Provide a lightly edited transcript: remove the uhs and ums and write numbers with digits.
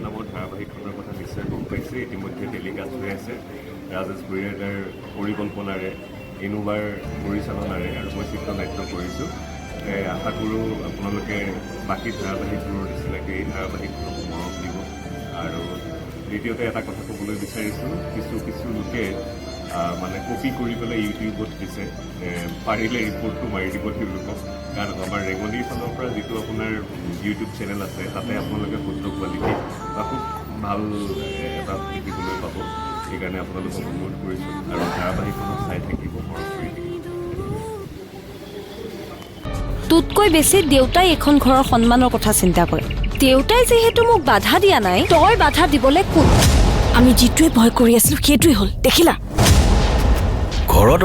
নামৰ ধাৰাবাহিকখনৰ কথা নিশ্চয় গম পাইছে। ইতিমধ্যে টেলিকাষ্ট হৈ আছে ৰাজেশ বৰিয়াদাৰ পৰিকল্পনাৰে, ইনোভাৰ পৰিচালনাৰে, আৰু মই চিত্ৰনাট্য কৰিছোঁ। আশা কৰোঁ আপোনালোকে বাকী ধাৰাবাহিকবোৰৰ নিচিনাকৈ এই ধাৰাবাহিকখনক মৰম দিব। আৰু দ্বিতীয়তে এটা কথা ক'বলৈ বিচাৰিছোঁ, কিছু লোকে মানে কপি কৰি পেলাই ইউটিউবত দিছে, পাৰিলে ৰিপৰ্টটো মাৰি দিব তেওঁলোকক। কাৰণ আমাৰ ৰেঙনিৰ ফালৰ পৰা যিটো আপোনাৰ ইউটিউব চেনেল আছে, তাতে আপোনালোকে শুদ্ধ কোৱালিটি বা খুব ভাল এটা দেখিবলৈ পাব। সেইকাৰণে আপোনালোকক অনুৰোধ কৰিছোঁ আৰু ধাৰাবাহিকখনক চাই থাকিব, মৰম কৰি থাকিব। তোতকৈ বেছি দেউতাই এখন ঘৰৰ সন্মানৰ কথা চিন্তা কৰে। দেউতাই যিহেতু মোক বাধা দিয়া নাই, তই বাধা দিবলৈ কোন? আমি যিটোৱে ভয় কৰি আছিলো সেইটোৱে হ'ল, দেখিলা? ঘৰত